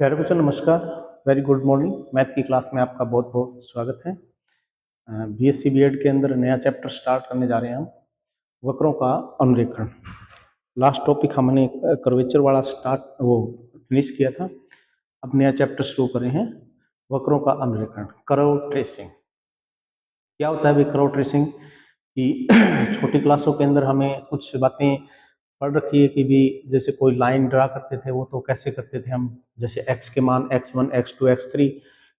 प्यारे बच्चों नमस्कार। Very good morning. मैथ की क्लास में आपका बहुत बहुत स्वागत है। बीएससी बीएड के अंदर नया चैप्टर स्टार्ट करने जा रहे हैं हम, वक्रों का अनुरेखण। लास्ट टॉपिक हमने कर्वेचर वाला फिनिश किया था। अब नया चैप्टर शुरू कर रहे हैं, वक्रों का अनुरेखण, कर्व ट्रेसिंग। क्या होता है भाई कर्व ट्रेसिंग? कि छोटी क्लासों के अंदर हमें कुछ बातें पढ़ रखी है कि भी जैसे कोई लाइन ड्रा करते थे, वो तो कैसे करते थे हम, जैसे x के मान x1 x2 x3,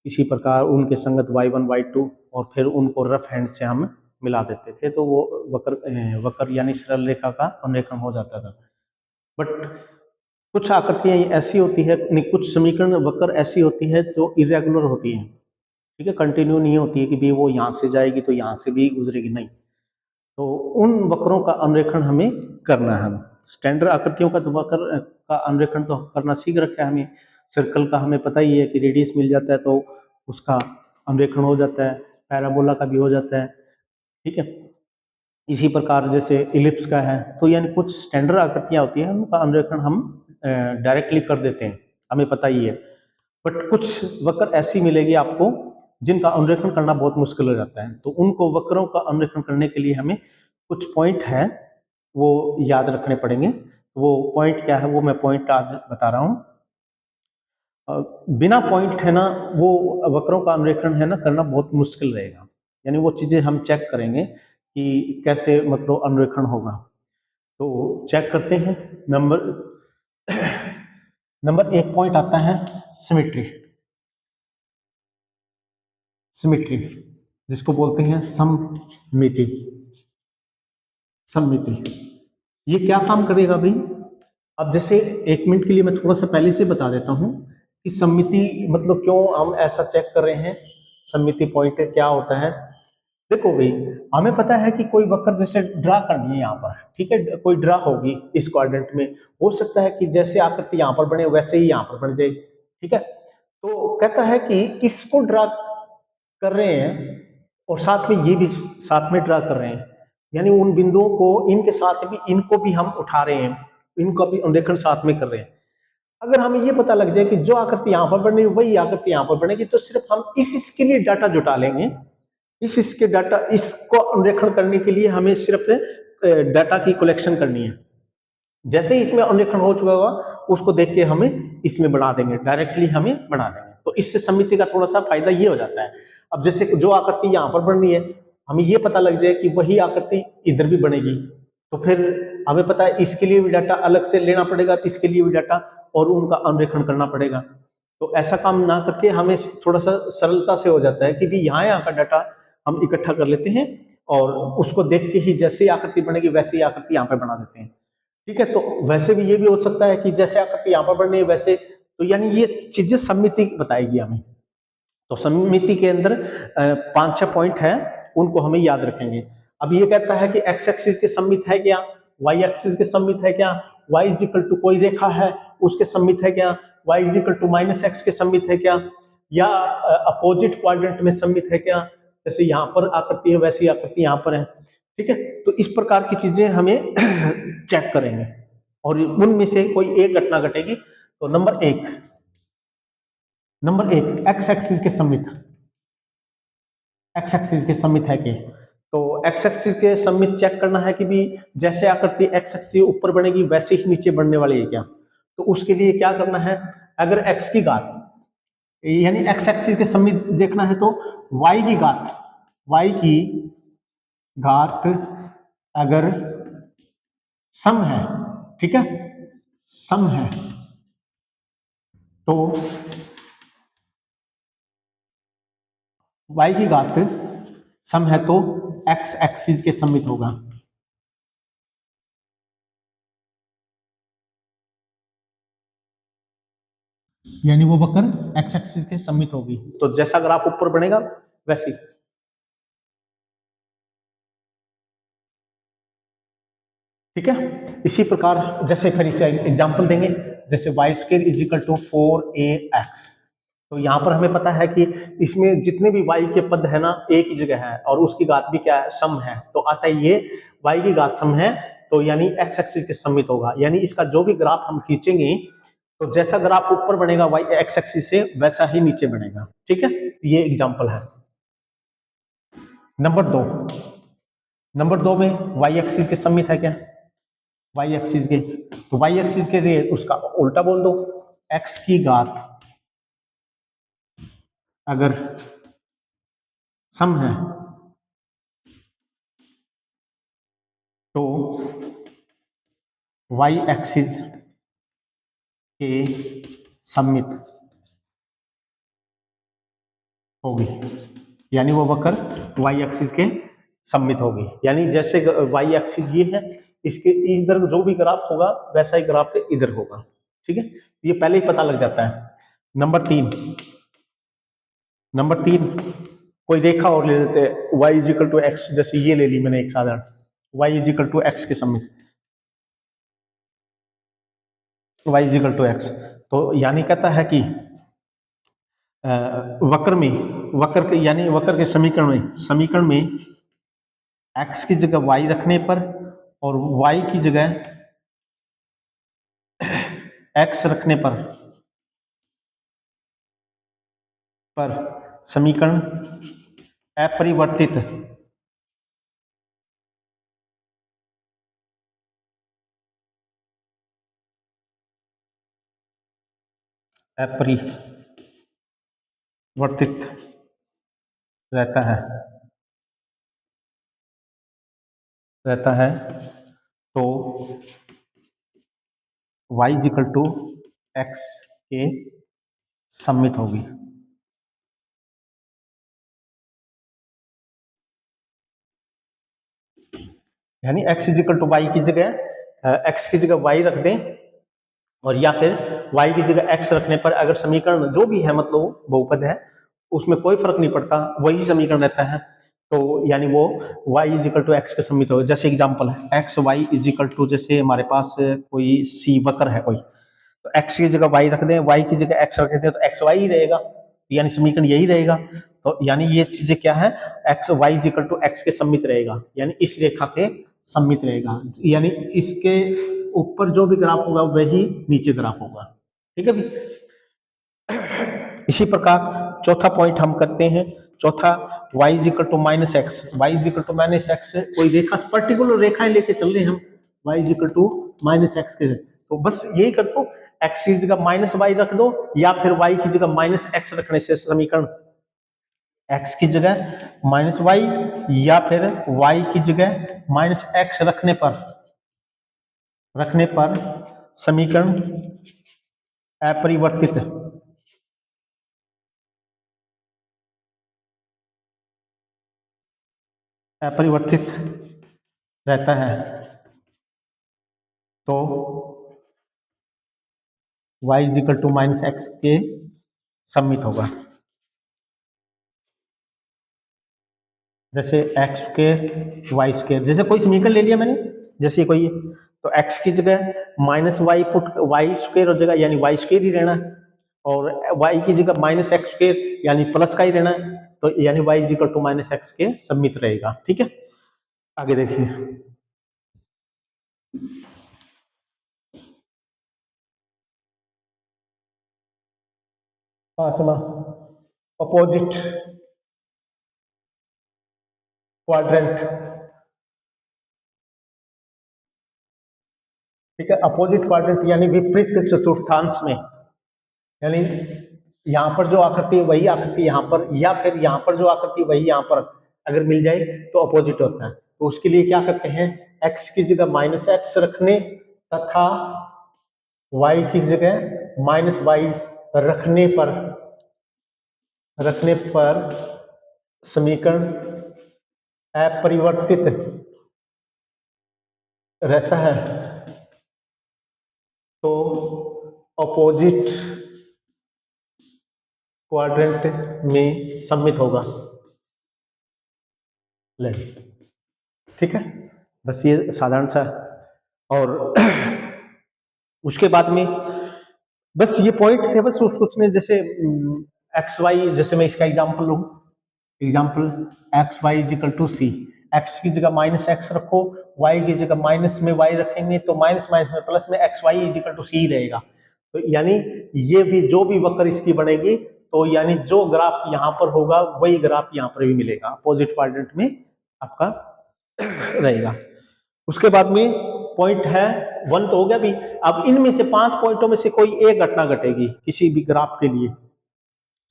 इसी प्रकार उनके संगत y1 y2, और फिर उनको रफ हैंड से हम मिला देते थे, तो वो वक्र यानी सरल रेखा का अनुरेखण हो जाता था। बट कुछ आकृतियां ऐसी होती है, नहीं, कुछ समीकरण वक्र ऐसी होती है जो इरेगुलर होती है, ठीक है, कंटिन्यू नहीं होती है कि भी वो यहाँ से जाएगी तो यहाँ से भी गुजरेगी, नहीं। तो उन वक्रों का अनुरेखण हमें करना है। स्टैंडर्ड आकृतियों का तो वक्र का अनुरेखण तो करना सीख रखा है हमें। सर्कल का हमें पता ही है कि रेडियस मिल जाता है तो उसका अनुरेखण हो जाता है, पैराबोला का भी हो जाता है, ठीक है। इसी प्रकार जैसे इलिप्स का है, तो यानी कुछ स्टैंडर्ड आकृतियां होती हैं उनका अनुरेखण हम डायरेक्टली कर देते हैं, हमें पता ही है। बट कुछ वक्र ऐसी मिलेगी आपको जिनका अनुरेखण करना बहुत मुश्किल हो जाता है, तो उनको वक्रों का अनुरेखण करने के लिए हमें कुछ पॉइंट है वो याद रखने पड़ेंगे। वो पॉइंट क्या है, वो मैं पॉइंट आज बता रहा हूँ। बिना पॉइंट है ना, वो वक्रों का अनुरेखण है ना करना बहुत मुश्किल रहेगा। यानी वो चीजें हम चेक करेंगे कि कैसे मतलब अनुरेखण होगा। तो चेक करते हैं। नंबर नंबर एक पॉइंट आता है सिमेट्री। सिमेट्री जिसको बोलते हैं सममिति। सममिति ये क्या काम करेगा भाई? अब जैसे 1 मिनट के लिए मैं थोड़ा सा पहले से बता देता हूँ कि सममिति मतलब क्यों हम ऐसा चेक कर रहे हैं, सममिति पॉइंट क्या होता है। देखो भाई, हमें पता है कि कोई वक्र जैसे ड्रा करनी है यहाँ पर, ठीक है, कोई ड्रा होगी इस क्वाड्रेंट में। हो सकता है कि जैसे आकृति यहाँ पर बने वैसे ही यहाँ पर बन जाए, ठीक है। तो कहता है कि इसको ड्रा कर रहे हैं और साथ में ये भी साथ में ड्रा कर रहे हैं, यानी उन बिंदुओं को इनके साथ भी, इनको भी हम उठा रहे हैं, इनको भी अनुरेखण साथ में कर रहे हैं। अगर हमें ये पता लग जाए कि जो आकृति यहाँ पर बनेगी वही आकृति यहाँ पर बनेगी, तो सिर्फ हम इसके लिए डाटा जुटा लेंगे। इसके डाटा, इसको अनुरेखण करने के लिए हमें सिर्फ डाटा की कलेक्शन करनी है। जैसे ही इसमें अनुरेखण हो चुका होगा उसको देख के हमें इसमें बना देंगे, डायरेक्टली हमें बना देंगे। तो इससे समिति का थोड़ा सा फायदा ये हो जाता है। अब जैसे जो आकृति यहाँ पर बननी है, हमें ये पता लग जाए कि वही आकृति इधर भी बनेगी, तो फिर हमें पता है इसके लिए भी डाटा अलग से लेना पड़ेगा, तो इसके लिए भी डाटा और उनका अनुरेखण करना पड़ेगा। तो ऐसा काम ना करके हमें थोड़ा सा सरलता से हो जाता है कि भी यहाँ का डाटा हम इकट्ठा कर लेते हैं और उसको देख के ही जैसे आकृति बनेगी वैसे ही आकृति यहाँ पे बना देते हैं, ठीक है। तो वैसे भी ये भी हो सकता है कि जैसे आकृति यहाँ पर बढ़नी है वैसे, तो यानी ये चीजें सममिति बताएगी हमें। तो सममिति के अंदर 5-6 पॉइंट है, उनको हमें याद रखेंगे। अब ये कहता है कि एक्स एक्सिस के सममित है क्या, वाई एक्सिस के सममित है क्या, वाई इज इक्वल टू कोई रेखा है उसके सममित है क्या, y is equal to -x के सममित है क्या, या अपोजिट क्वाड्रेंट में सममित है क्या, जैसे यहाँ पर आकृति है वैसी आकृति यहाँ पर है, ठीक है। तो इस प्रकार की चीजें हमें चेक करेंगे और उनमें से कोई एक घटना घटेगी। तो नंबर एक एक्स एक्सिस के सममित, एक्स एक्सिस के सममित है कि, तो एक्स एक्सिस के सममित चेक करना है कि भी जैसे आकृति एक्स एक्सिस ऊपर बढ़ेगी वैसे ही नीचे बढ़ने वाली है क्या। तो उसके लिए क्या करना है, अगर एक्स की घात यानी एक्स एक्सिस के सममित देखना है तो वाई की घात, वाई की घात अगर सम है, ठीक है, सम है, तो y की घात सम है तो x एक्सिस के सममित होगा। यानी वो वक्र x एक्सिस के सममित होगी, तो जैसा ग्राफ ऊपर बढ़ेगा वैसे ही। ठीक है, इसी प्रकार जैसे फिर इसे एग्जांपल देंगे, जैसे y square is equal to 4ax। तो यहाँ पर हमें पता है कि इसमें जितने भी y के पद है ना एक ही जगह है और उसकी घात भी क्या है, सम है, तो आता है ये y की घात सम है, तो यानी x एक्सिस के सममित होगा। यानी इसका जो भी ग्राफ हम खींचेंगे तो जैसा ग्राफ ऊपर बनेगा वाई एक्स एक्सिस से, वैसा ही नीचे बनेगा। ठीक है, ये एग्जांपल है। नंबर दो, नंबर दो में वाई एक्सिस के सममित है क्या? वाई एक्सिस के, तो वाई एक्सिस के लिए उसका उल्टा बोल दो, एक्स की घात अगर सम है तो वाई एक्सिस के सममित होगी, यानी वो वक्र वाई एक्सिस के सममित होगी। यानी जैसे वाई एक्सिस ये है, इसके इधर जो भी ग्राफ होगा वैसा ही ग्राफ इधर होगा। ठीक है, ये पहले ही पता लग जाता है। नंबर तीन, नंबर तीन, कोई रेखा और ले लेते हैं, y is equal to x, जैसे ये ले ली मैंने एक साधारण, y is equal to x के सममित, y is equal to x, तो यानी कहता है कि वक्र में, वक्र के यानी वक्र के समीकरण में x की जगह y रखने पर और y की जगह x रखने पर समीकरण अपरिवर्तित अपरिवर्तित रहता है, तो y is equal to x के सममित होगी। यानी x is equal to y की जगह x की जगह y रख दें, और या फिर y की जगह x रखने पर अगर समीकरण जो भी है, मतलब बहुपद है, उसमें कोई फर्क नहीं पड़ता, वही समीकरण रहता है, तो यानी वो y is equal to x के सममित होगा। जैसे एग्जांपल है x Y is equal to, जैसे हमारे पास कोई सी वक्र है कोई, तो x की जगह y रख दें, y की जगह x रख दें, तो एक्स वाई ही रहेगा, यानी समीकरण यही रहेगा। तो यानी ये चीजें क्या है, x Y is equal to x के सममित रहेगा, यानी इस रेखा के सममित रहेगा, यानी इसके ऊपर जो भी ग्राफ होगा वही नीचे ग्राफ होगा। ठीक है भी। इसी प्रकार चौथा पॉइंट हम करते हैं, चौथा y is equal to minus x, Y is equal to minus x, कोई रेखा पर्टिकुलर रेखाएं लेके चल रहे हैं हम, y is equal to minus x के, तो बस यही कर दो, x की जगह माइनस वाई रख दो, या फिर y की जगह माइनस एक्स रखने से समीकरण x की जगह माइनस वाई, या फिर y की जगह माइनस एक्स रखने पर समीकरण अपरिवर्तित अपरिवर्तित रहता है, तो y is equal to minus x के सममित होगा। जैसे एक्स स्क्र वाई स्क्र, जैसे कोई समीकरण ले लिया मैंने, जैसे कोई, तो x की जगह minus y put y square हो जाएगा, यानी वाई स्क्र ही रहना है, और y की जगह माइनस एक्स स्क्र यानी प्लस का ही रहना है, तो यानी y is equal to minus x के सममित रहेगा। ठीक है, आगे देखिए। पांचवा, अपोजिट क्वाड्रेंट। ठीक है, अपोजिट क्वाड्रेंट यानी विपरीत चतुर्थांश में, यानी यहाँ पर जो आकृति है वही आकृति यहाँ पर, या फिर यहाँ पर जो आकृति वही यहाँ पर अगर मिल जाए तो अपोजिट होता है। तो उसके लिए क्या करते हैं, x की जगह माइनस एक्स रखने तथा y की जगह माइनस वाई रखने पर समीकरण अपरिवर्तित रहता है, तो अपोजिट क्वाड्रेंट में सम्मित होगा। ले, ठीक है, बस ये साधारण सा, और उसके बाद में बस ये पॉइंट थे, बस उसमें जैसे एक्स वाई, जैसे मैं इसका एग्जांपल लूं, example x Y is equal to C, एक्स की जगह माइनस एक्स रखो, वाई की जगह माइनस में वाई रखेंगे, तो माइनस माइनस में प्लस में X Y is equal to C रहेगा। तो यानी ये भी जो भी वक्र इसकी बनेगी, तो यानी जो ग्राफ यहां पर होगा वही ग्राफ यहां पर भी मिलेगा, अपोजिट क्वाड्रेंट में आपका रहेगा। उसके बाद में पॉइंट है 1 तो हो गया भी। अब इनमें से 5 पॉइंटों में से कोई एक घटना घटेगी किसी भी ग्राफ के लिए,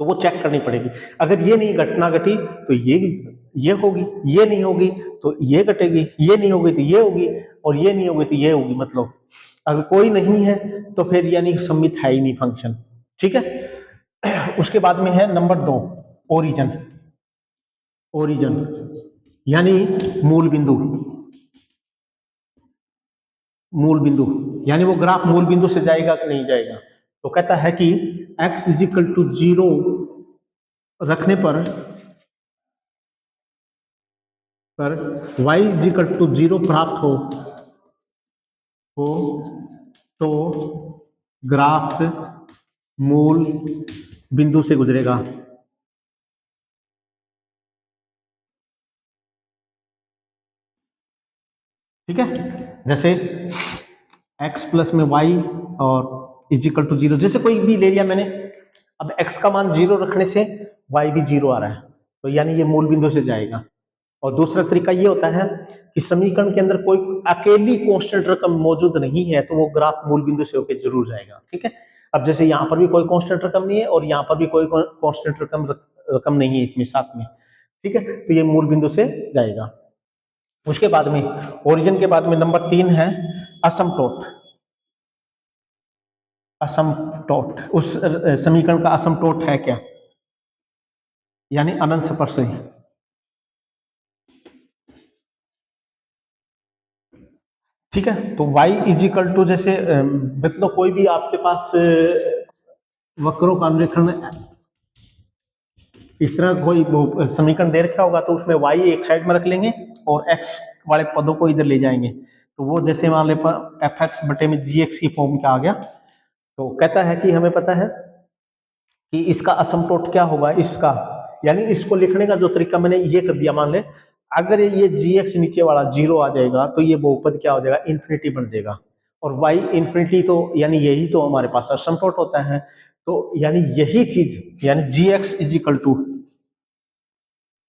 तो वो चेक करनी पड़ेगी। अगर ये नहीं घटना घटी तो ये होगी, ये नहीं होगी तो ये घटेगी, ये नहीं होगी तो ये होगी, और ये नहीं होगी तो ये होगी। मतलब अगर कोई नहीं है तो फिर यानी सम्मित है ही नहीं फंक्शन, ठीक है। उसके बाद में है नंबर 2, ओरिजन। ओरिजन यानी मूल बिंदु। मूल बिंदु यानी वो ग्राफ मूल बिंदु से जाएगा कि नहीं जाएगा। तो कहता है कि x इजिकल टू 0 रखने पर y इजिकल टू 0 प्राप्त हो तो ग्राफ मूल बिंदु से गुजरेगा। ठीक है, जैसे x प्लस में y और इजिकल टू 0, जैसे कोई भी ले लिया मैंने। अब x का मान 0 रखने से y भी 0 आ रहा है, तो यानी ये मूल बिंदु से जाएगा। और दूसरा तरीका ये होता है कि समीकरण के अंदर कोई अकेली कांस्टेंट रकम मौजूद नहीं है, तो वो ग्राफ मूल बिंदु से होकर जरूर जाएगा। ठीक है, अब जैसे यहाँ पर भी कोई कांस्टेंट रकम नहीं है और यहाँ पर भी कोई कांस्टेंट रकम नहीं है इसमें साथ में। ठीक है, तो ये मूल बिंदु से जाएगा। उसके बाद में ओरिजिन के बाद में नंबर 3 है असमटोट। असमटोट उस समीकरण का असमटोट है क्या, यानी अनंत स्पर्शी। ठीक है, तो y इजिकल टू जैसे मतलब कोई भी आपके पास वक्रों का अनुरेखण इस तरह कोई समीकरण दे रखा होगा, तो उसमें y एक साइड में रख लेंगे और x वाले पदों को इधर ले जाएंगे। तो वो जैसे मान ले एफ एक्स बटे में जी एक्स की फॉर्म का आ गया। तो कहता है कि हमें पता है कि इसका असमटोट क्या होगा, इसका यानी इसको लिखने का जो तरीका मैंने ये कर दिया। मान ले अगर ये जी एक्स नीचे वाला 0 आ जाएगा तो ये बहुपद क्या हो जाएगा, इन्फिनिटी बन जाएगा। और y इन्फिनिटी तो यानी यही तो हमारे पास असमटोट होता है। तो यानी यही चीज यानी जी एक्स इज इक्वल टू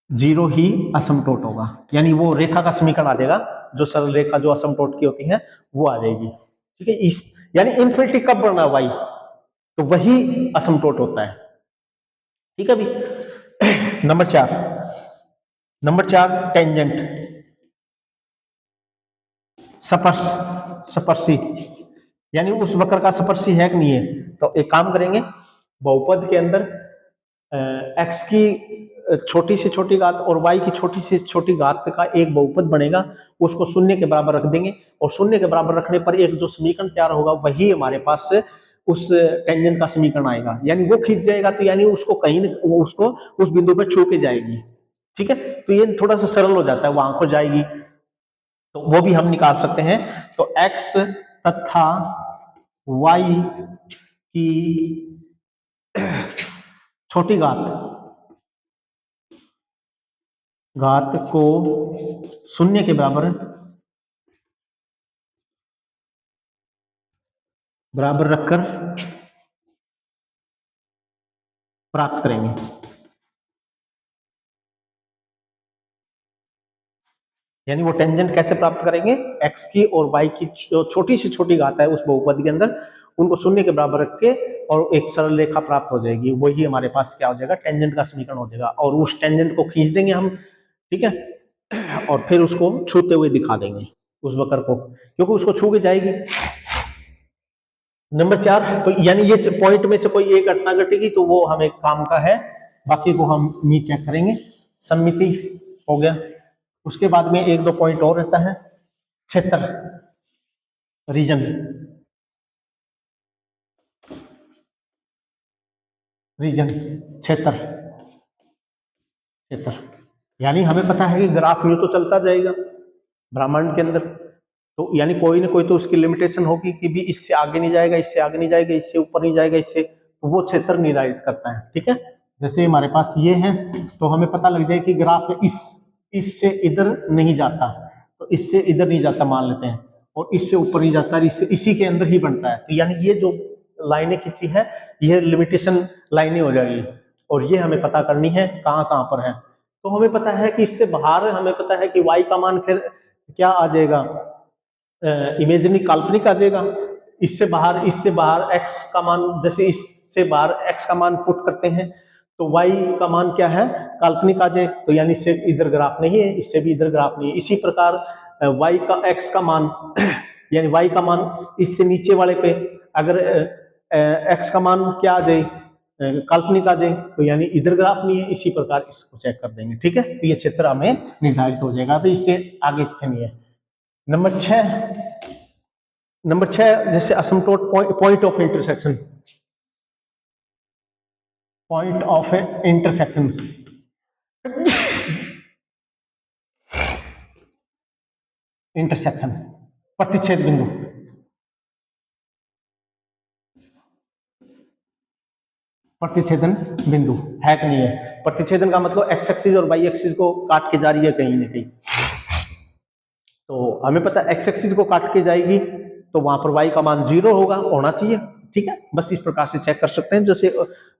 0 ही असमटोट होगा, यानी वो रेखा का समीकरण आ जाएगा, जो सरल रेखा जो असमटोट की होती है वो आ जाएगी। ठीक है, इस यानी इन्फिनिटी कब बनना y, तो वही असमटोट होता है। ठीक है भी। नंबर 4 टेंजेंट, स्पर्शी, यानी उस वक्र का स्पर्शी है कि नहीं है। तो एक काम करेंगे, बहुपद के अंदर x की छोटी से छोटी घात और y की छोटी से छोटी घात का एक बहुपद बनेगा, उसको शून्य के बराबर रख देंगे। और शून्य के बराबर रखने पर एक जो समीकरण तैयार होगा वही हमारे पास उस टेंजेंट का समीकरण आएगा, यानी वो खींच जाएगा, तो यानी उसको कहीं वो उसको उस बिंदु पर छू के जाएगी। ठीक है, तो ये थोड़ा सा सरल हो जाता है, वहां को जाएगी, तो वो भी हम निकाल सकते हैं। तो x तथा y की छोटी घात को शून्य के बराबर रखकर प्राप्त करेंगे। यानी वो टेंजेंट कैसे प्राप्त करेंगे, x की और y की जो छोटी से छोटी घात है उस बहुपद के अंदर, उनको शून्य के बराबर रख के और एक सरल रेखा प्राप्त हो जाएगी, वही हमारे पास क्या हो जाएगा, टेंजेंट का समीकरण हो जाएगा। और उस टेंजेंट को खींच देंगे हम। ठीक है, और फिर उसको छूते हुए दिखा देंगे उस वक्र को, क्योंकि उसको छू के जाएगी। नंबर 4, तो यानी ये पॉइंट में से कोई एक घटना घटेगी तो वो हमें काम का है, बाकी को हम नीचे चेक करेंगे। सम्मिति हो गया। उसके बाद में एक दो पॉइंट और रहता है, क्षेत्र, रीजन। क्षेत्र यानी हमें पता है कि ग्राफ यूं तो चलता जाएगा ब्रह्मांड के अंदर, तो यानी कोई ना कोई तो उसकी लिमिटेशन होगी कि भी इससे आगे नहीं जाएगा, इससे आगे नहीं जाएगा, इससे ऊपर नहीं जाएगा, इससे, तो वो क्षेत्र निर्धारित करता है। ठीक है, जैसे हमारे पास ये है, तो हमें पता लग जाए कि ग्राफ इससे इधर नहीं जाता, तो इससे इधर नहीं जाता मान लेते हैं, और इससे ऊपर नहीं जाता, इससे इसी के अंदर ही बनता है। तो यानी ये जो लाइनें खींची है, ये लिमिटेशन लाइनें हो जाएगी, और ये हमें पता करनी है कहाँ कहाँ पर है। तो हमें पता है कि इससे बाहर हमें पता है कि y का मान फिर क्या आ जाएगा, इमेजिनरी काल्पनिक आ जाएगा। इससे बाहर x का मान, जैसे इससे बाहर x का मान पुट करते हैं तो y का मान क्या है, काल्पनिक आ जाए, तो यानी इससे इधर ग्राफ नहीं है, इससे भी इधर ग्राफ नहीं है। इसी प्रकार y का x का मान यानी y का मान इससे नीचे वाले पे अगर x का मान क्या आ जाए, काल्पनिक आ जाए, तो यानी इधर ग्राफ नहीं है। इसी प्रकार इसको चेक कर देंगे, ठीक है। तो ये क्षेत्र हमें निर्धारित हो जाएगा, तो इससे आगे पीछे नहीं है। नंबर 6 जैसे असमतोल पॉइंट ऑफ इंटरसेक्शन, इंटरसेक्शन प्रतिच्छेद बिंदु। प्रतिच्छेदन बिंदु है कि नहीं है। प्रतिच्छेदन का मतलब एक्स एक्सिस और वाई एक्सिस को काट के जा रही है कहीं ना कहीं। तो हमें पता है एक्स एक्सिस को काट के जाएगी तो वहां पर वाई का मान 0 होना चाहिए, ठीक है। बस इस प्रकार से चेक कर सकते हैं, जैसे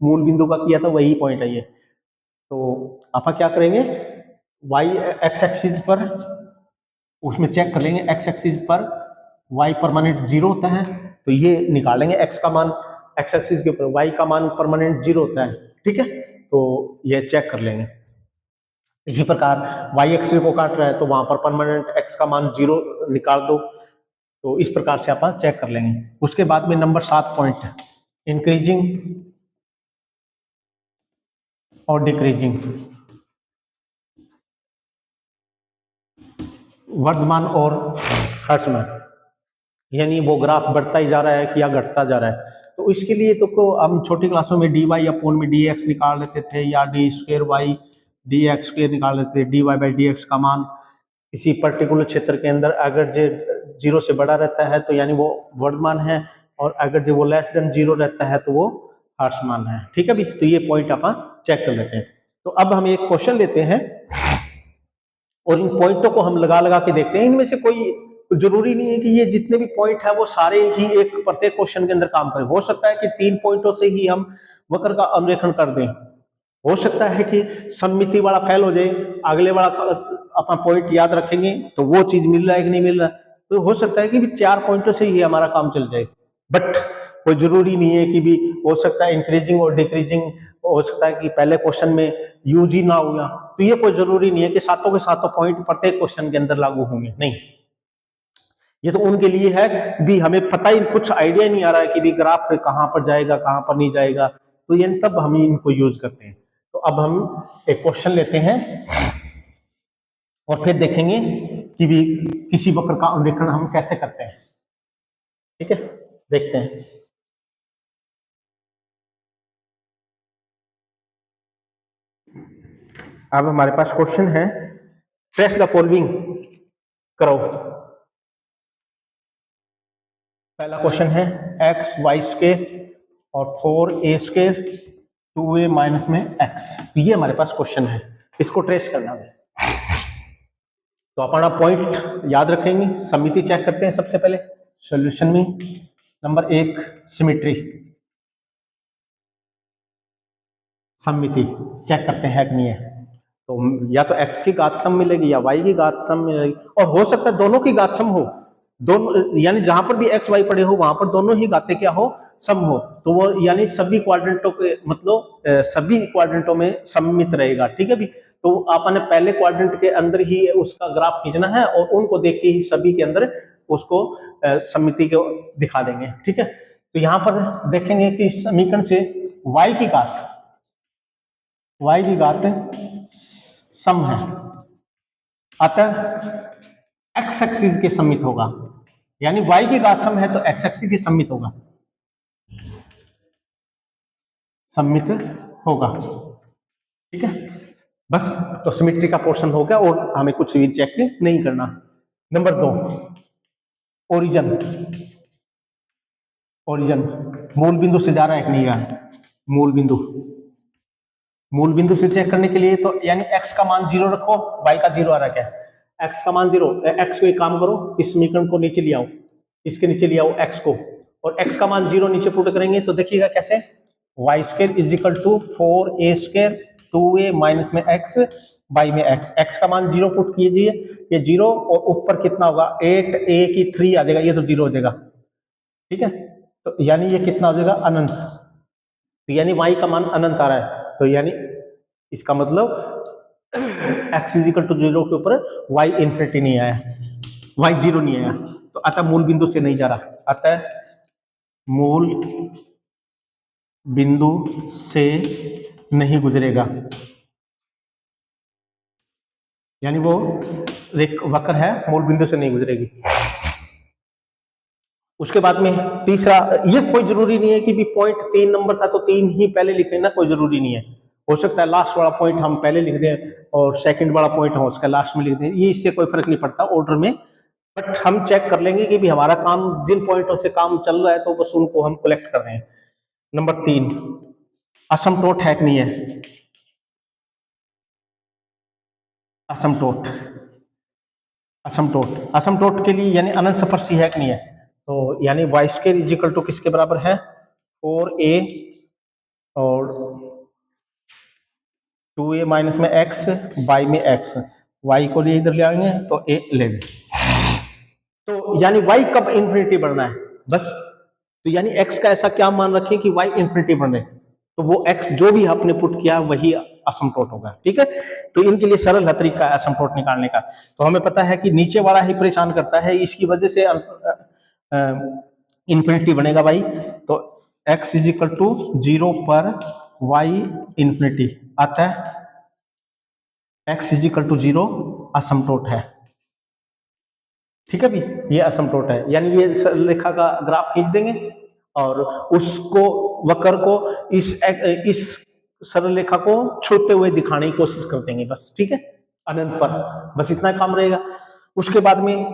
मूल बिंदु का किया था वही पॉइंट है ये। तो आप क्या करेंगे, वाई एक्स एक्सिस पर उसमें चेक कर लेंगे, एक्स एक्सिस पर वाई परमानेंट 0 होता है, तो ये निकालेंगे एक्स का मान, एक्स एक्सिस के ऊपर वाई का मान परमानेंट 0 होता है, ठीक है। तो ये चेक कर लेंगे। इसी प्रकार वाई एक्सिस को काट रहा है तो वहां पर परमानेंट एक्स का मान 0 निकाल दो, तो इस प्रकार से आप चेक कर लेंगे। उसके बाद में नंबर 7 पॉइंट, इंक्रीजिंग और डिक्रीजिंग, वर्धमान और ह्रासमान, यानी वो ग्राफ बढ़ता ही जा रहा है कि या घटता जा रहा है। तो इसके लिए तो को हम छोटी क्लासों में dy अपॉन में dx निकाल लेते थे, या d square y dx square निकाल लेते थे। dy बाई dx का मान किसी पर्टिकुलर क्षेत्र के अंदर अगर जो 0 से बड़ा रहता है तो यानी वो वर्धमान है, और अगर जो वो लेस देन 0 रहता है तो वो ह्रासमान है, ठीक है भी। तो ये पॉइंट आप चेक कर लेते हैं। तो अब हम एक क्वेश्चन लेते हैं और इन पॉइंटों को हम लगा लगा के देखते हैं। इनमें से कोई जरूरी नहीं है कि ये जितने भी पॉइंट है वो सारे ही एक प्रत्येक क्वेश्चन के अंदर काम करें। हो सकता है कि 3 पॉइंटों से ही हम वक्र का अनुरेखण कर दें, हो सकता है कि सममिति वाला फेल हो जाए, अगले वाला अपना पॉइंट याद रखेंगे तो वो चीज मिल रहा है कि नहीं मिल रहा है। तो हो सकता है कि भी 4 पॉइंटों से ही हमारा काम चल जाए, बट कोई जरूरी नहीं है कि भी, हो सकता है इंक्रीजिंग और डिक्रीजिंग, हो सकता है कि पहले क्वेश्चन में यूज ही ना हुआ, तो ये कोई जरूरी नहीं है कि सातों के सातों पॉइंट प्रत्येक क्वेश्चन के अंदर लागू होंगे, नहीं। ये तो उनके लिए है भी हमें पता ही कुछ आइडिया नहीं आ रहा है कि भी ग्राफ कहाँ पर जाएगा कहाँ पर नहीं जाएगा, तो ये तब हम इनको यूज करते हैं। तो अब हम एक क्वेश्चन लेते हैं और फिर देखेंगे कि भी किसी वक्र का अनुरेखण हम कैसे करते हैं, ठीक है। देखते हैं। अब हमारे पास क्वेश्चन है, ट्रेस द फॉलोइंग करो। पहला क्वेश्चन है एक्स वाई स्क्वेयर और 4a स्क्वेयर 2a माइनस में x, तो ये हमारे पास क्वेश्चन है, इसको ट्रेस करना है। तो अपना पॉइंट याद रखेंगे, समिति चेक करते हैं सबसे पहले सॉल्यूशन में। नंबर 1 सिमेट्री, सममिति चेक करते हैं कि नहीं है। तो या तो x की घात सम मिलेगी या y की घात सम मिलेगी, और हो सकता है दोनों की घात सम हो, दोनों यानी जहां पर भी x y पड़े हो वहां पर दोनों ही घातें क्या हो, सम हो, तो वो यानी सभी क्वाड्रेंटों के मतलब सभी क्वाड्रेंटों में सममित रहेगा, ठीक है भी। तो आपने पहले क्वाड्रेंट के अंदर ही उसका ग्राफ खींचना है और उनको देख के ही सभी के अंदर उसको सममिति को दिखा देंगे, ठीक है। तो यहाँ पर देखेंगे कि समीकरण से y की घात सम है, अतः x एक्सिस के सममित होगा, यानी y की घात सम है तो x एक्सिस की सममित होगा, ठीक है। बस तो सिमेट्री का पोर्शन हो गया और हमें कुछ भी चेक नहीं करना। नंबर 2 ओरिजिन, मूल बिंदु से जा रहा है कि नहीं जा रहा, मूल बिंदु से चेक करने के लिए तो यानी x का मान 0 रखो, y का 0 आ रहा है क्या, x का मान 0, x को एक काम करो, इस समीकरण को नीचे ले आओ, इसके नीचे ले आओ x को, और x का मान 0 नीचे पुट करेंगे तो देखिएगा कैसे, y square is equal to 4a² 2a minus में x बाई में x का मान 0 पुट कीजिए, ये 0 और ऊपर कितना होगा 8a की 3 आ जाएगा, ये तो 0 हो जाएगा, ठीक है। तो यानी ये कितना हो जाएगा अनंत, तो यानी y का मान अनंत आ रहा है, तो यानी इसका मतलब x इज इक्वल टू 0 के ऊपर y इन्फिनिटी नहीं आया, y 0 नहीं आया, तो अतः मूल बिंदु से नहीं जा रहा, अतः मूल बिंदु से नहीं गुजरेगा, यानी वो वक्र है मूल बिंदु से नहीं गुजरेगी। उसके बाद में तीसरा, ये कोई जरूरी नहीं है कि भी पॉइंट 3 नंबर था तो 3 ही पहले लिखे ना, कोई जरूरी नहीं है, हो सकता है लास्ट वाला पॉइंट हम पहले लिख दें और सेकंड वाला पॉइंट हो उसका लास्ट में लिख दें, ये इससे कोई फर्क नहीं पड़ता ऑर्डर में, बट हम चेक कर लेंगे कि भी हमारा काम जिन पॉइंटों से काम चल रहा है तो बस उनको हम कलेक्ट कर रहे हैं। नंबर 3, असमतोट है कि नहीं है, असमतोट, असमतोट के लिए यानी अनंत स्पर्शी है कि नहीं है, तो यानी y square is equal to किसके बराबर है 4a और 2a माइनस में x बाई में x, y को लिए इधर ले आएंगे तो a ले, तो यानी y कब इन्फिनिटी बढ़ना है बस, तो यानी x का ऐसा क्या मान रखें कि y इन्फिनिटी बढ़े, तो वो x जो भी आपने पुट किया वही असमतोट होगा, ठीक है। तो इनके लिए सरल तरीका है असमतोट निकालने का, तो हमें पता है कि नीचे वाला ही परेशान करता है, इसकी वजह से इन्फिनिटी बनेगा भाई, तो x इज इक्वल टू 0 पर y इन्फिनिटी, अतः x इज इक्वल टू 0 असमतोट है, ठीक है भी, ये असमतोट है, यानी ये रेखा का ग्राफ खींच देंगे और उसको वक्र को इस सरल रेखा को छूते हुए दिखाने की कोशिश कर देंगे बस, ठीक है, अनंत पर, बस इतना काम रहेगा। उसके बाद में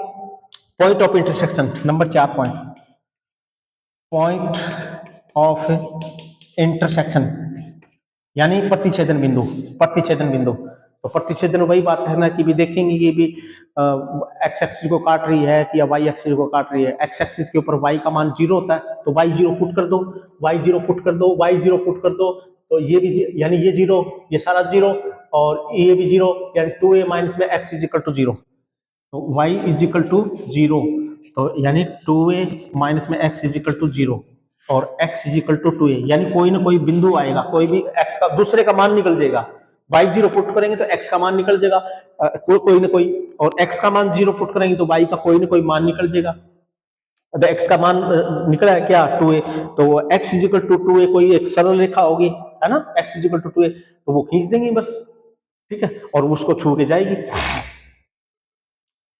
point of intersection, number 4 point of intersection यानी प्रतिच्छेदन बिंदु, प्रतिच्छेदन बिंदु, तो प्रतिच्छेदन वही बात है ना कि भी देखेंगे कि भी एक्स एक्सिस को काट रही है कि या वाई एक्सिस को काट रही है, एक्स एक्सिस के ऊपर वाई का मान 0 होता है तो वाई 0 पुट कर दो, वाई 0 पुट कर दो, वाई 0 पुट कर दो, तो ये भी यानी ये 0, ये सारा 0 और ये भी 0, यानी 2a माइनस में x इज इक्वल टू 0, तो y इज इक्वल टू 0, तो यानी 2a माइनस में x इज इक्वल टू 0 और x is equal to 2a, यानी कोई ना कोई बिंदु आएगा, कोई भी x का दूसरे का मान निकल जाएगा, y 0 पुट करेंगे तो x का मान निकल जाएगा, कोई ना कोई, और x का मान 0 पुट करेंगे तो y का कोई ना कोई मान निकल जाएगा, तो x का मान निकला है क्या 2a, तो x is equal to 2a कोई एक सरल रेखा होगी है ना, x is equal to 2a, तो वो खींच देंगे बस, ठीक है, और उसको छू के जाएगी।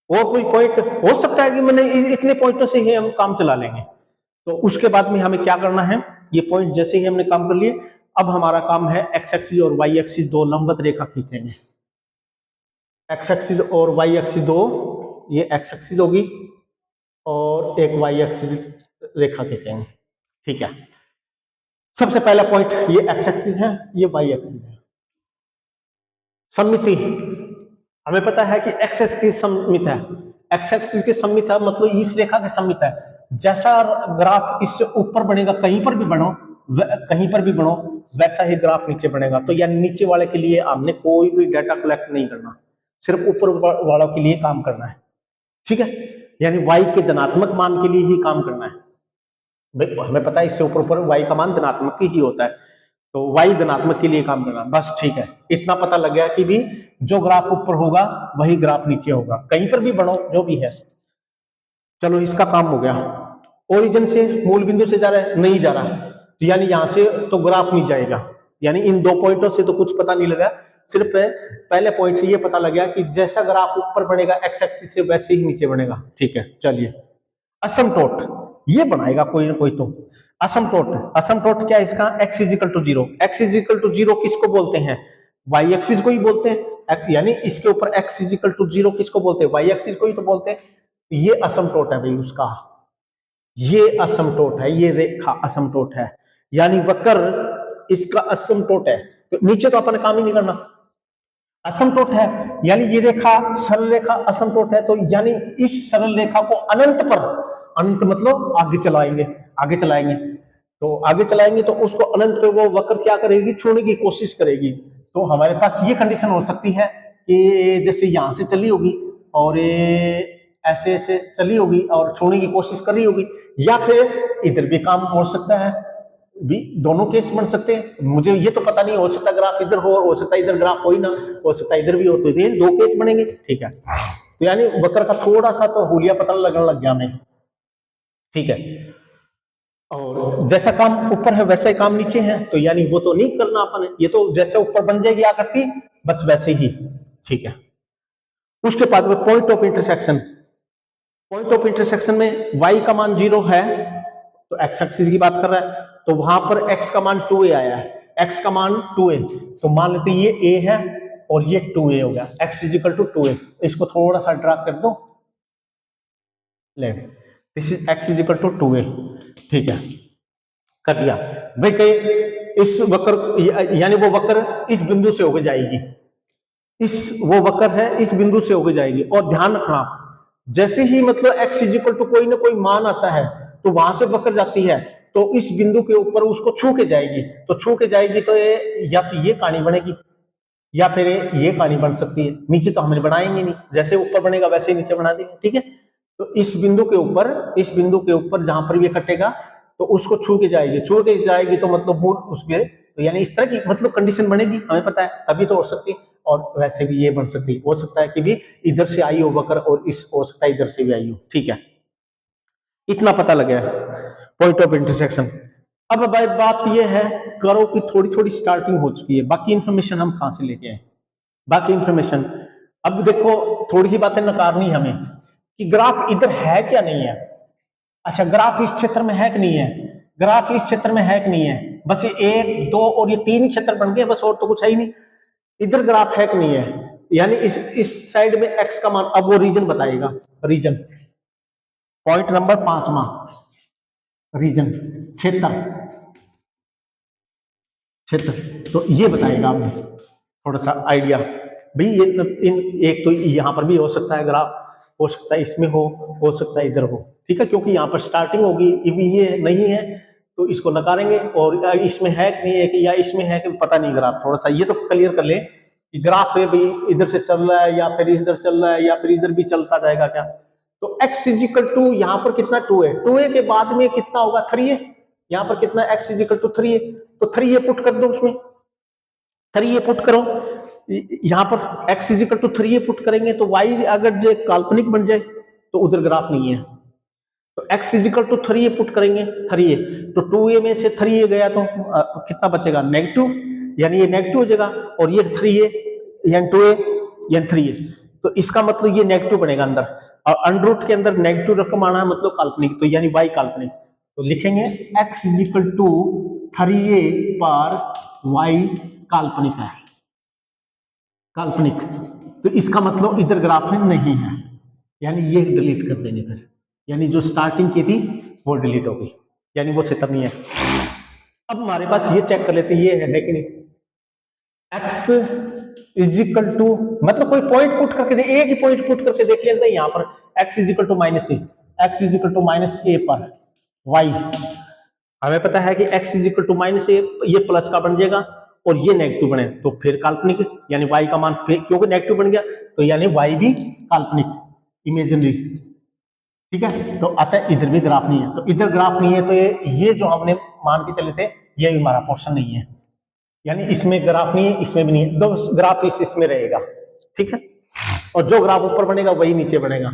और कोई पॉइंट हो सकता है कि मैंने इतने पॉइंटों से ही हम काम चला लेंगे, तो उसके बाद में हमें क्या करना है, ये पॉइंट जैसे ही हमने काम कर लिए, अब हमारा काम है एक्स एक्सिस और वाई एक्सिस दो लंबवत रेखा खींचेंगे, एक्स एक्सिस और वाई एक्सिस दो, ये एक्स एक्सिस होगी और एक वाई एक्सिस रेखा खींचेंगे, ठीक है। सबसे पहला पॉइंट ये एक्स एक्सिस है, ये वाई एक्सिस है, सममिति, हमें पता है कि एक्स एक्सिस सममित है, एक्स एक्सिस के सममित है मतलब इस रेखा के सममित है, जैसा ग्राफ इससे ऊपर बढ़ेगा कहीं पर भी बढ़ो, कहीं पर भी बढ़ो वैसा ही ग्राफ नीचे बढ़ेगा, तो यानी नीचे वाले के लिए हमने कोई भी डाटा कलेक्ट नहीं करना, सिर्फ ऊपर वालों के लिए काम करना है, ठीक है, यानी y के धनात्मक मान के लिए ही काम करना है, भाई हमें पता है इससे ऊपर ऊपर y का मान धनात्मक ही होता है, तो y धनात्मक के लिए काम करना, बस ठीक है, इतना पता लग गया कि भी जो ग्राफ ऊपर होगा वही ग्राफ नीचे होगा, कहीं पर भी बढ़ो जो भी है। चलो इसका काम हो गया, ओरिजिन से मूल बिंदु से जा रहा है, नहीं जा रहा, तो यानी यहां से तो ग्राफ नहीं जाएगा, यानी इन दो पॉइंटों से तो कुछ पता नहीं लगा, सिर्फ पहले पॉइंट से ये पता लग गया कि जैसा ग्राफ ऊपर बढ़ेगा एक्स एक्सिस से वैसे ही नीचे बढ़ेगा, ठीक है। चलिए असमतोट ये बनाएगा कोई ना कोई, तो असमतोट, असमतोट क्या है इसका, x is equal to 0, x is equal to 0 किसको बोलते हैं, y एक्सिस को ही बोलते हैं, यानी इसके ऊपर x इज इक्वल टू 0 किसको बोलते हैं, y एक्सिस को ही तो बोलते हैं, ये असमतोट है भाई उसका, ये असमतोट है, ये रेखा असमतोट है, यानी वक्र इसका असमतोट है, तो नीचे तो अपन काम ही नहीं करना, असमतोट है यानी ये रेखा सरल रेखा असमतोट है, तो यानी इस सरल रेखा को अनंत पर, अनंत मतलब आगे चलाएंगे, आगे चलाएंगे, तो आगे चलाएंगे तो उसको अनंत पे वो वक्र क्या करेगी, छोड़ने की कोशिश करेगी। तो हमारे पास ये कंडीशन हो सकती है कि जैसे यहां से चली होगी और ये ऐसे ऐसे चली होगी और छोड़ने की कोशिश कर रही होगी, या फिर इधर भी काम हो सकता है, भी दोनों केस बन सकते हैं। मुझे ये तो पता नहीं, हो सकता है ग्राफ इधर हो सकता है इधर ग्राफ हो ही ना, हो सकता है इधर भी हो, तो ये दो केस बनेंगे, ठीक है। तो यानी वक्र का थोड़ा सा तो हुलिया पता लगने लग गया हमें, ठीक है। और जैसा काम ऊपर है वैसा ही काम नीचे है, तो यानी वो तो नहीं करना अपन है, ये तो जैसे ऊपर बन जाएगी आकृति बस वैसे ही, ठीक है। उसके बाद में point of intersection, point of intersection में y का मान 0 है, तो x एक्सिस की बात कर रहा है, तो वहां पर x का मान 2a आया है, x का मान 2a, तो मान लेते ये a है और ये 2a हो गया, x is equal to 2a। इसको थोड़ा सा ड्रा कर दो, ले this is x is equal to 2a, ठीक है, कर दिया भाई। कहीं इस वक्र यानी वो वक्र इस बिंदु से होकर जाएगी, वो वक्र है इस बिंदु से होकर जाएगी। और ध्यान रखना, जैसे ही मतलब x इज इक्वल टू कोई ना कोई मान आता है तो वहां से वक्र जाती है, तो इस बिंदु के ऊपर उसको छू के जाएगी, तो छू के जाएगी तो ये या तो ये कहानी बनेगी या फिर ये कहानी बन सकती है। नीचे तो हमने बनाएंगे नहीं, जैसे ऊपर बनेगा वैसे ही नीचे बना देंगे, ठीक है। तो इस बिंदु के ऊपर जहां पर ये कटेगा तो उसको छू के जाएगी तो मतलब मूल उसके, तो यानी इस तरह की मतलब कंडीशन बनेगी, हमें पता है, तभी तो हो सकती है। और वैसे भी ये बन सकती है, हो सकता है कि भी इधर से आई हो वक्र और इस हो सकता है इधर से भी आई हो, ठीक है। इतना पता लग गया पॉइंट ऑफ इंटरसेक्शन। अब भाई बात ये है, करो की थोड़ी थोड़ी स्टार्टिंग हो चुकी है, बाकी इंफॉर्मेशन हम कहां से लेके आए, बाकी इंफॉर्मेशन। अब देखो थोड़ी सी बातें नकारनी हमें कि ग्राफ इधर है क्या नहीं है। अच्छा, ग्राफ इस क्षेत्र में है कि नहीं है, ग्राफ इस क्षेत्र में है कि नहीं है, बस ये 1 2 और ये 3 ही क्षेत्र बन गए, बस और तो कुछ है ही नहीं। इधर ग्राफ है कि नहीं है, यानी इस साइड में x का मान, अब वो रीजन बताएगा, रीजन पॉइंट नंबर 5वां, रीजन क्षेत्र, क्षेत्र तो ये बताएगा हमें थोड़ा सा आइडिया। भाई ये इन एक तो यहां पर भी हो सकता है ग्राफ, हो सकता है इसमें हो सकता है इधर हो, ठीक है, क्योंकि यहाँ पर स्टार्टिंग होगी, ये नहीं है तो इसको नकारेंगे, और इसमें है कि नहीं है कि, या इसमें है कि पता नहीं ग्राफ, थोड़ा सा ये तो क्लियर कर ले कि ग्राफ पे भी इधर से चल रहा है या फिर इधर चल रहा है या फिर इधर भी चलता जाएगा क्या। तो x इजिकल टू यहाँ पर कितना 2 है, 2a के बाद में कितना होगा 3a, यहाँ पर कितना x इजिकल टू 3a, तो 3a पुट कर दो उसमें, 3a पुट करो यहाँ पर x equal to 3a put करेंगे तो y अगर जो काल्पनिक बन जाए तो उधर ग्राफ नहीं है, तो x equal to 3a put करेंगे, 3a तो 2a में से 3a गया तो कितना बचेगा नेगेटिव, यानी ये नेगेटिव हो जाएगा, और ये 3a यानी 2a यानी 3a, तो इसका मतलब ये नेगेटिव बनेगा अंदर, और अंडर के अंदर नेगेटिव रकम आना है मतलब काल्पनिक, तो यानी y काल्पनिक, तो लिखेंगे x इजिकल टू 3a पर y काल्पनिक है, काल्पनिक, तो इसका मतलब इधर ग्राफ में नहीं है, यानी ये डिलीट कर देंगे फिर, यानी जो स्टार्टिंग की थी वो डिलीट हो गई, यानी वो क्षेत्र नहीं है। अब हमारे पास ये चेक कर लेते हैं ये है कि नहीं, x इजिकल टू मतलब कोई पॉइंट पुट करके एक ही पॉइंट पुट करके देख लेते हैं, यहाँ पर x equal to minus A, x equal to minus A पर y, हमें पता है कि x equal to minus A, ये प्लस का बन जाएगा और ये नेगेटिव बने तो फिर काल्पनिक, यानी y का मान क्योंकि नेगेटिव बन गया तो यानी y भी काल्पनिक, इमेजिनरी, ठीक है। तो अतः इधर भी ग्राफ नहीं है, तो इधर ग्राफ नहीं है तो ये जो हमने मान के चले थे ये भी हमारा पोर्शन नहीं है, यानी इसमें ग्राफ नहीं है इसमें भी नहीं है, तो ग्राफ इसमें रहेगा, ठीक है, और जो ग्राफ ऊपर बनेगा वही नीचे बनेगा।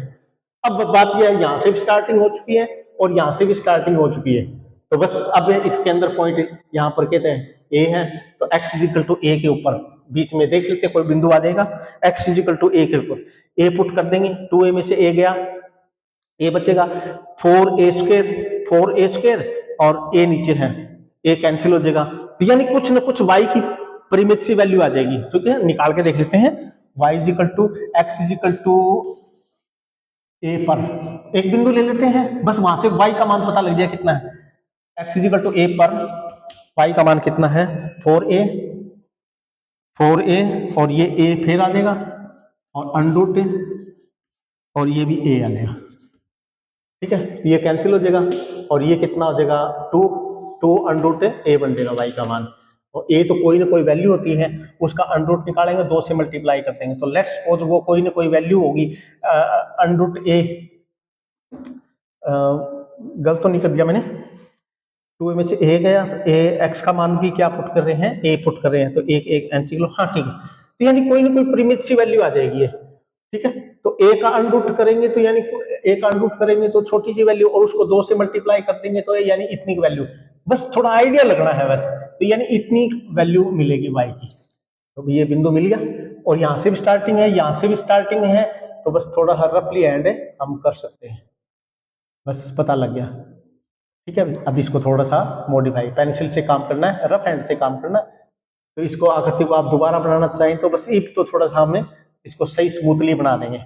अब बात यह है, यहां से भी स्टार्टिंग हो चुकी है और यहां से भी स्टार्टिंग हो चुकी है, तो बस अब इसके अंदर पॉइंट यहाँ पर कहते हैं ए है, तो x इजिकल टू ए के ऊपर बीच में देख लेते हैं कोई बिंदु आ जाएगा, x इजिकल टू ए के ऊपर ए पुट कर देंगे, 2a में से a गया, a बचेगा 4a स्क्वायर और a नीचे है, a कैंसिल हो जाएगा, तो यानी कुछ ना कुछ y की परिमित सी वैल्यू आ जाएगी, ठीक है, निकाल के देख लेते हैं, y equal to x equal to a पर एक बिंदु ले लेते हैं, बस वहां से y का मान पता लग जाए कितना है, x इजिकल टू ए पर y का मान कितना है 4a और ये a फिर आ जाएगा और अंडर और ये भी a आ जाएगा, ठीक है, ये कैंसिल हो जाएगा, और ये कितना हो जाएगा 2 अंडर ए बन जाएगा y का मान। और a तो कोई ना कोई वैल्यू होती है, उसका अंडर निकालेंगे, 2 से मल्टीप्लाई कर देंगे। तो लेट्स सपोज वो कोई ना कोई वैल्यू होगी अंडर ए, गलत तो नहीं कर दिया मैंने, 2 में से ए गया तो ए एक्स का मान भी क्या पुट कर रहे हैं, ए पुट कर रहे हैं, तो एक एन किलो, हाँ ठीक है। तो यानी कोई ना कोई प्रीमिटिव वैल्यू आ जाएगी है, ठीक है। तो ए का अनरूट करेंगे तो यानी ए का अनरूट करेंगे तो छोटी सी वैल्यू, और उसको 2 से मल्टीप्लाई कर देंगे तो यानी इतनी की वैल्यू, बस थोड़ा आइडिया लगना है बस। तो यानी इतनी वैल्यू मिलेगी y की। तो ये बिंदु मिल गया, और यहाँ से भी स्टार्टिंग है, यहाँ से भी स्टार्टिंग है, तो बस थोड़ा रफली एंड हम कर सकते हैं, बस पता लग गया, ठीक है। अब इसको थोड़ा सा मॉडिफाई, पेंसिल से काम करना है, रफ हैंड से काम करना है। तो इसको आकृति को आप दोबारा बनाना चाहें तो बस इफ तो थोड़ा सा हमें इसको सही स्मूथली बना देंगे।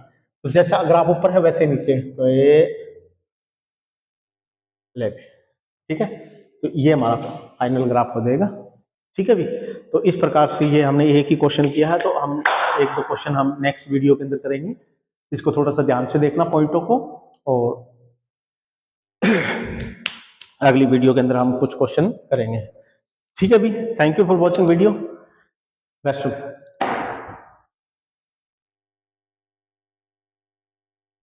तो जैसा ग्राफ ऊपर है वैसे नीचे, तो ये लेट, ठीक है। तो ये हमारा फाइनल ग्राफ हो जाएगा, ठीक है भी। तो इस प्रकार से ये हमने एक ही क्वेश्चन किया है, तो हम 1-2 क्वेश्चन हम नेक्स्ट वीडियो के अंदर करेंगे। इसको थोड़ा सा ध्यान से देखना पॉइंटों को, और अगली वीडियो के अंदर हम कुछ क्वेश्चन करेंगे, ठीक है भी। Thank you for watching video, best of